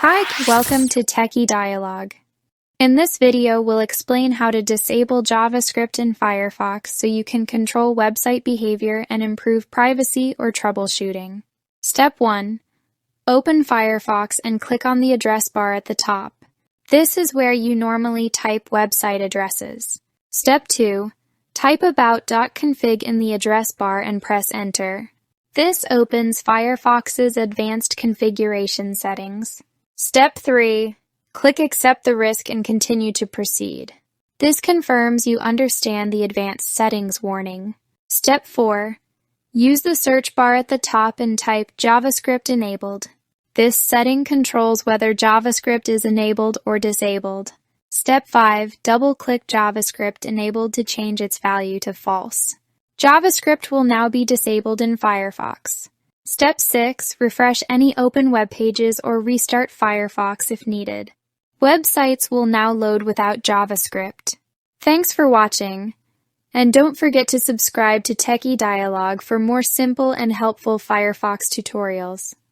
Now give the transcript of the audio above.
Hi, welcome to Techie Dialogue. In this video, we'll explain how to disable JavaScript in Firefox so you can control website behavior and improve privacy or troubleshooting. Step 1. Open Firefox and click on the address bar at the top. This is where you normally type website addresses. Step 2. Type about.config in the address bar and press Enter. This opens Firefox's advanced configuration settings. Step 3. Click Accept the risk and continue to proceed. This confirms you understand the advanced settings warning. Step 4. Use the search bar at the top and type javascript.enabled. This setting controls whether JavaScript is enabled or disabled. Step 5. Double-click JavaScript.enabled to change its value to false. JavaScript will now be disabled in Firefox. Step 6. Refresh any open web pages or restart Firefox if needed. Websites will now load without JavaScript. Thanks for watching, and don't forget to subscribe to Techie Dialogue for more simple and helpful Firefox tutorials.